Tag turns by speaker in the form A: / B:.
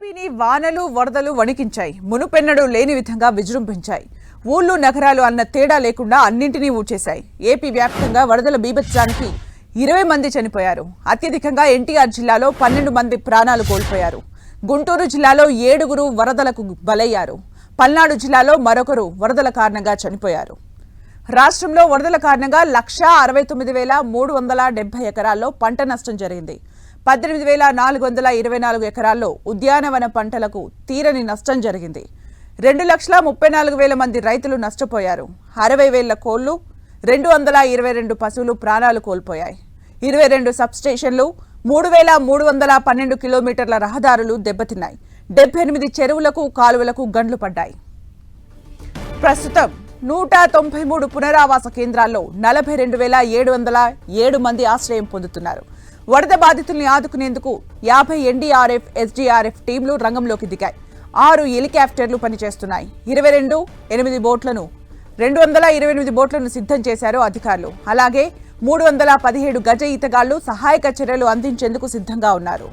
A: ఏపీని వానలు వరదలు వణికించాయి. మునుపెన్నడూ లేని విధంగా విజృంభించాయి. ఊళ్ళు నగరాలు అన్న తేడా లేకుండా అన్నింటినీ ఊడ్చేశాయి. ఏపీ వ్యాప్తంగా వరదల బీభత్సానికి 20 మంది చనిపోయారు. అత్యధికంగా ఎన్టీఆర్ జిల్లాలో 12 మంది ప్రాణాలు కోల్పోయారు. గుంటూరు జిల్లాలో 7గురు వరదలకు బలయ్యారు. పల్నాడు జిల్లాలో మరొకరు వరదల కారణంగా చనిపోయారు. రాష్ట్రంలో వరదల కారణంగా 1,69,370 ఎకరాల్లో పంట నష్టం జరిగింది. 18,424 ఎకరాల్లో ఉద్యానవన పంటలకు తీరని నష్టం జరిగింది. 2,34,000 మంది రైతులు నష్టపోయారు. 60,000 కోళ్లు, 222 పశువులు ప్రాణాలు కోల్పోయాయి. 22 సబ్స్టేషన్లు, 3,312 కిలోమీటర్ల రహదారులు దెబ్బతిన్నాయి. 78 చెరువులకు కాలువలకు గండ్లు పడ్డాయి. ప్రస్తుతం 193 పునరావాస కేంద్రాల్లో 42,707 మంది ఆశ్రయం పొందుతున్నారు. వరద బాధితుల్ని ఆదుకునేందుకు 50 ఎన్డీఆర్ఎఫ్, ఎస్డీఆర్ఎఫ్ టీంలు రంగంలోకి దిగాయి. 6 హెలికాప్టర్లు పనిచేస్తున్నాయి. 228 బోట్లను సిద్ధం చేశారు అధికారులు. అలాగే 317 గజ ఈతగాళ్లు సహాయక చర్యలు అందించేందుకు సిద్ధంగా ఉన్నారు.